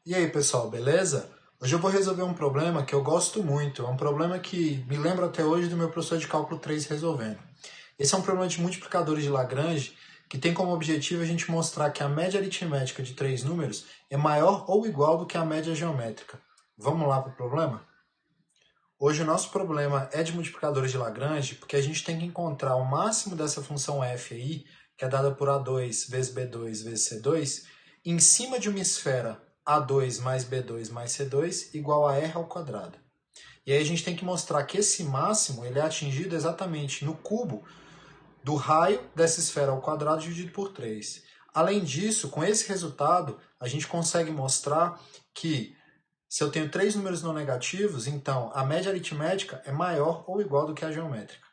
E aí, pessoal, beleza? Hoje eu vou resolver um problema que eu gosto muito. É um problema que me lembra até hoje do meu professor de cálculo 3 resolvendo. Esse é um problema de multiplicadores de Lagrange que tem como objetivo a gente mostrar que a média aritmética de três números é maior ou igual do que a média geométrica. Vamos lá para o problema? Hoje o nosso problema é de multiplicadores de Lagrange porque a gente tem que encontrar o máximo dessa função f aí, que é dada por A2 vezes B2 vezes C2, em cima de uma esfera A2 mais B2 mais C2 igual a R ao quadrado. E aí a gente tem que mostrar que esse máximo ele é atingido exatamente no cubo do raio dessa esfera ao quadrado dividido por 3. Além disso, com esse resultado, a gente consegue mostrar que se eu tenho três números não negativos, então a média aritmética é maior ou igual do que a geométrica.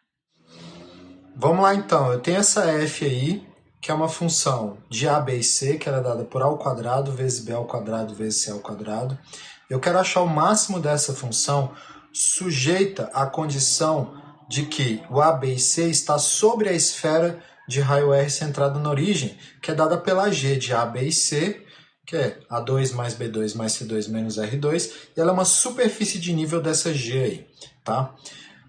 Vamos lá então, eu tenho essa f aí, que é uma função de a, b e c, que era dada por a ao quadrado vezes b ao quadrado vezes c ao quadrado. Eu quero achar o máximo dessa função sujeita à condição de que o a, b e c está sobre a esfera de raio R centrado na origem, que é dada pela g de a, b e c, que é A2 mais B2 mais C2 menos R2, e ela é uma superfície de nível dessa G aí, tá?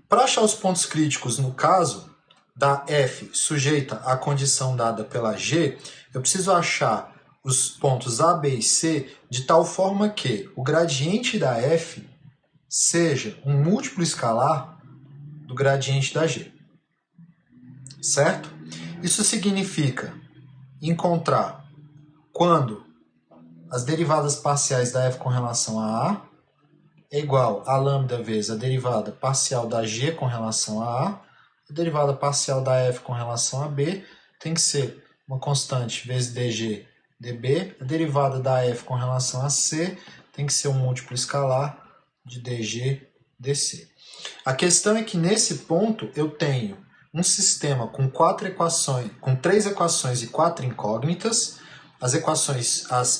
Para achar os pontos críticos no caso da F sujeita à condição dada pela G, eu preciso achar os pontos A, B e C de tal forma que o gradiente da F seja um múltiplo escalar do gradiente da G, certo? Isso significa encontrar quando as derivadas parciais da f com relação a A é igual a lambda vezes a derivada parcial da g com relação a A derivada parcial da f com relação a b tem que ser uma constante vezes dg db. A derivada da f com relação a c tem que ser um múltiplo escalar de dg dc. A questão é que nesse ponto eu tenho um sistema com três equações e quatro incógnitas. As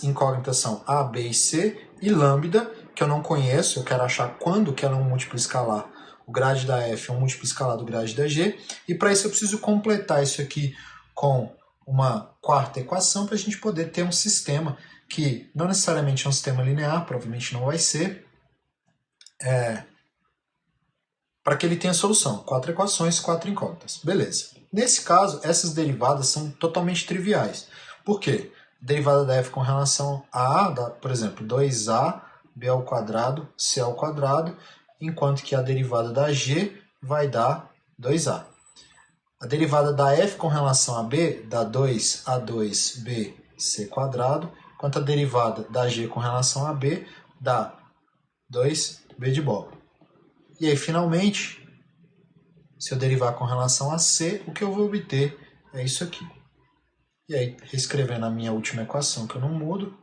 incógnitas são a, b e c, e lambda, que eu não conheço, eu quero achar quando que ela é um múltiplo escalar. O grade da f é um múltiplo escalar do grade da g, e para isso eu preciso completar isso aqui com uma quarta equação para a gente poder ter um sistema que não necessariamente é um sistema linear, provavelmente não vai ser, para que ele tenha solução. Quatro equações, quatro incógnitas. Beleza. Nesse caso, essas derivadas são totalmente triviais. Por quê? A derivada da f com relação a A dá, por exemplo, 2a, b ao quadrado, c ao quadrado, enquanto que a derivada da g vai dar 2a. A derivada da f com relação a b dá 2a2bc quadrado, enquanto a derivada da g com relação a b dá 2b de bola. E aí, finalmente, se eu derivar com relação a c, o que eu vou obter é isso aqui. E aí, reescrevendo a minha última equação, que eu não mudo.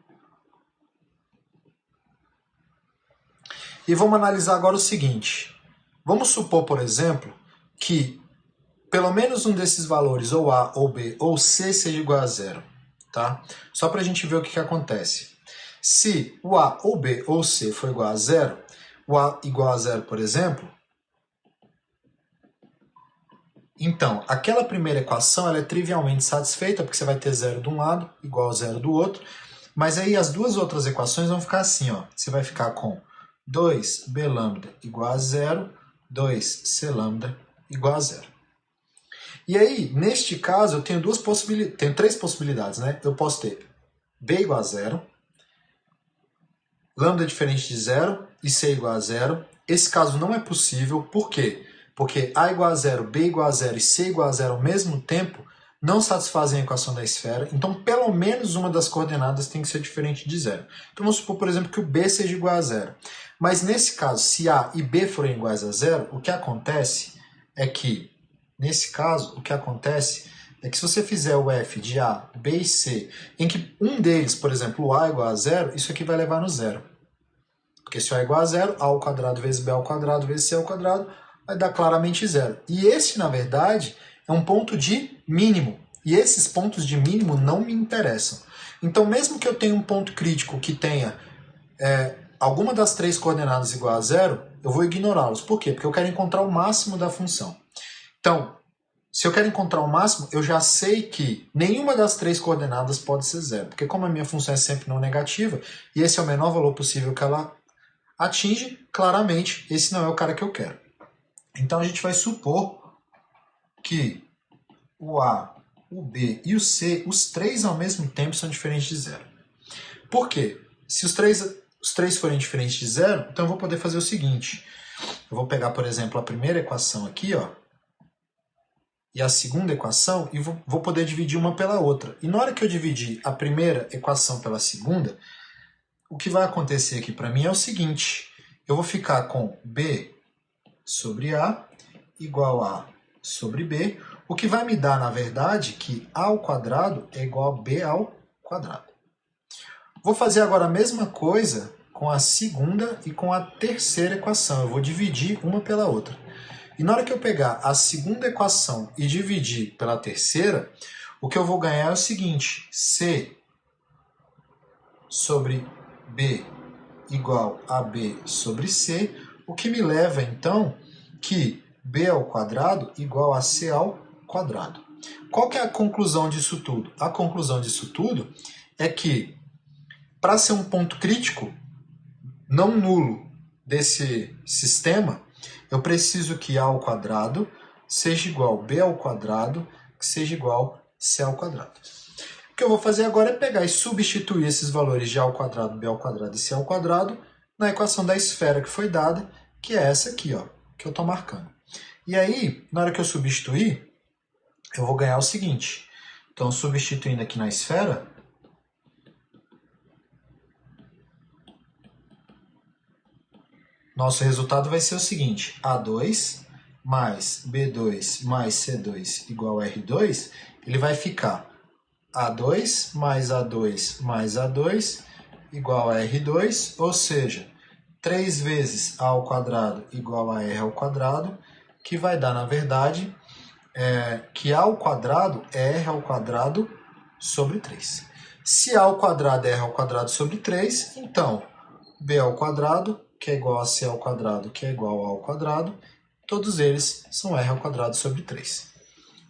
E vamos analisar agora o seguinte. Vamos supor, por exemplo, que pelo menos um desses valores, ou a, ou b, ou c, seja igual a zero. Tá? Só para a gente ver o que acontece. Se o a, ou b, ou c for igual a zero, o a igual a zero, por exemplo, então, aquela primeira equação ela é trivialmente satisfeita, porque você vai ter zero de um lado, igual a zero do outro, mas aí as duas outras equações vão ficar assim, ó. Você vai ficar com 2b lambda igual a zero, 2c lambda igual a zero. E aí, neste caso, eu tenho três possibilidades, né? Eu posso ter b igual a zero, lambda diferente de zero e c igual a zero. Esse caso não é possível, por quê? Porque a igual a zero, b igual a zero e c igual a zero ao mesmo tempo não satisfazem a equação da esfera, então pelo menos uma das coordenadas tem que ser diferente de zero. Então vamos supor, por exemplo, que o b seja igual a zero. Mas nesse caso, se a e b forem iguais a zero, o que acontece é que, nesse caso, se você fizer o f de a, b e c, em que um deles, por exemplo, o a igual a zero, isso aqui vai levar no zero. Porque se o a é igual a zero, a ao quadrado vezes b ao quadrado vezes c ao quadrado, vai dar claramente zero. E esse, na verdade, é um ponto de mínimo. E esses pontos de mínimo não me interessam. Então, mesmo que eu tenha um ponto crítico que tenha alguma das três coordenadas igual a zero, eu vou ignorá-los. Por quê? Porque eu quero encontrar o máximo da função. Então, Se eu quero encontrar o máximo, eu já sei que nenhuma das três coordenadas pode ser zero, porque como a minha função é sempre não negativa, e esse é o menor valor possível que ela atinge, claramente esse não é o cara que eu quero. Então a gente vai supor que o A, o B e o C, os três ao mesmo tempo são diferentes de zero. Por quê? Se os três forem diferentes de zero, então eu vou poder fazer o seguinte. Eu vou pegar, por exemplo, a primeira equação aqui, ó, e a segunda equação, e vou poder dividir uma pela outra. E na hora que eu dividir a primeira equação pela segunda, o que vai acontecer aqui para mim é o seguinte. Eu vou ficar com B sobre A igual a sobre B, o que vai me dar, na verdade, que A ao quadrado é igual a B ao quadrado. Vou fazer agora a mesma coisa com a segunda e com a terceira equação. Eu vou dividir uma pela outra. E na hora que eu pegar a segunda equação e dividir pela terceira, o que eu vou ganhar é o seguinte, C sobre B igual a B sobre C, o que me leva, então, que B ao quadrado igual a C ao quadrado. Qual que é a conclusão disso tudo? A conclusão disso tudo é que, para ser um ponto crítico, não nulo desse sistema, eu preciso que A ao quadrado seja igual a B ao quadrado, que seja igual a C ao quadrado. O que eu vou fazer agora é pegar e substituir esses valores de A ao quadrado, B ao quadrado e C ao quadrado na equação da esfera que foi dada, que é essa aqui, ó, que eu estou marcando. E aí, na hora que eu substituir, eu vou ganhar o seguinte. Então, substituindo aqui na esfera, nosso resultado vai ser o seguinte, A2 mais B2 mais C2 igual a R2, ele vai ficar A2 mais A2 mais A2 igual a R2, ou seja, 3 vezes A ao quadrado igual a R ao quadrado, que vai dar, na verdade, que A ao quadrado é R ao quadrado sobre 3. Se A ao quadrado é R ao quadrado sobre 3, então B ao quadrado, que é igual a C ao quadrado, que é igual a ao quadrado, todos eles são R ao quadrado sobre 3.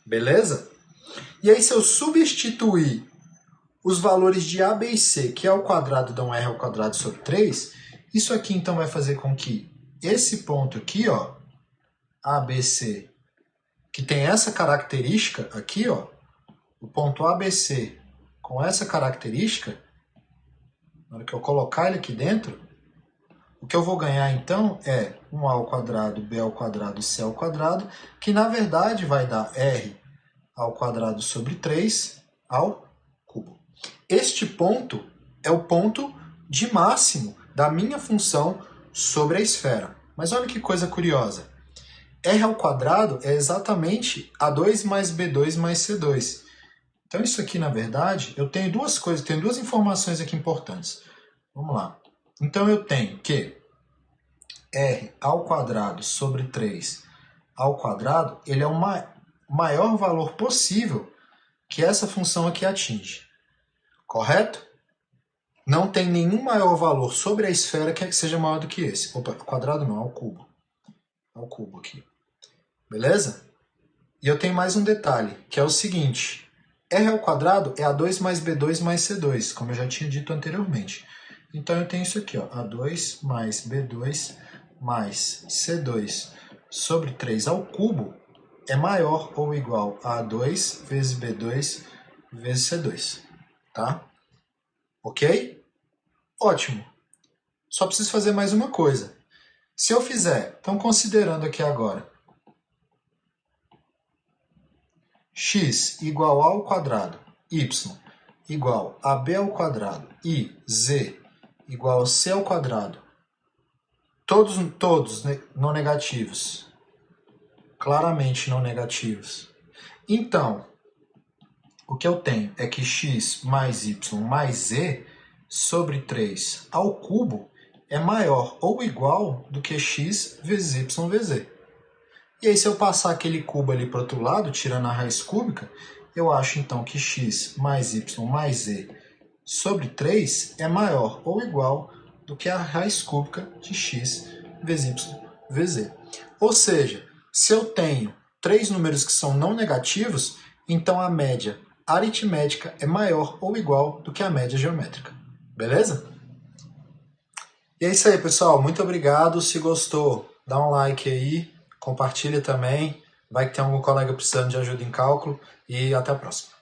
Beleza? E aí, se eu substituir os valores de A, B e C, que é ao quadrado, dão R ao quadrado sobre 3, isso aqui, então, vai fazer com que esse ponto aqui, ó, ABC, que tem essa característica aqui, ó, o ponto ABC com essa característica, na hora que eu colocar ele aqui dentro, o que eu vou ganhar, então, é um A ao quadrado, B ao quadrado e C ao quadrado, que, na verdade, vai dar R ao quadrado sobre 3 ao cubo. Este ponto é o ponto de máximo da minha função sobre a esfera. Mas olha que coisa curiosa. R ao quadrado é exatamente A2 mais B2 mais C2. Então, isso aqui, na verdade, eu tenho duas coisas, tenho duas informações aqui importantes. Vamos lá. Então, eu tenho que R ao quadrado sobre 3 ao quadrado, ele é o maior valor possível que essa função aqui atinge. Correto? Não tem nenhum maior valor sobre a esfera que seja maior do que esse. Opa, quadrado não, é o cubo. É o cubo aqui. Beleza? E eu tenho mais um detalhe, que é o seguinte. R ao quadrado é A2 mais B2 mais C2, como eu já tinha dito anteriormente. Então, eu tenho isso aqui, ó, A2 mais B2 mais C2 sobre 3 ao cubo é maior ou igual a A2 vezes B2 vezes C2. Tá? Ok? Ótimo. Só preciso fazer mais uma coisa. Se eu fizer, então considerando aqui agora, x igual a ao quadrado, y igual a b ao quadrado e z igual a c ao quadrado, todos não negativos, claramente não negativos. Então, o que eu tenho é que x mais y mais z sobre 3 ao cubo é maior ou igual do que x vezes y vezes z. E aí, se eu passar aquele cubo ali para o outro lado, tirando a raiz cúbica, eu acho então que x mais y mais z sobre 3 é maior ou igual do que a raiz cúbica de x vezes y vezes z. Ou seja, se eu tenho 3 números que são não negativos, então a média aritmética é maior ou igual do que a média geométrica. Beleza? E é isso aí, pessoal. Muito obrigado. Se gostou, dá um like aí, compartilha também. Vai que tem algum colega precisando de ajuda em cálculo. E até a próxima.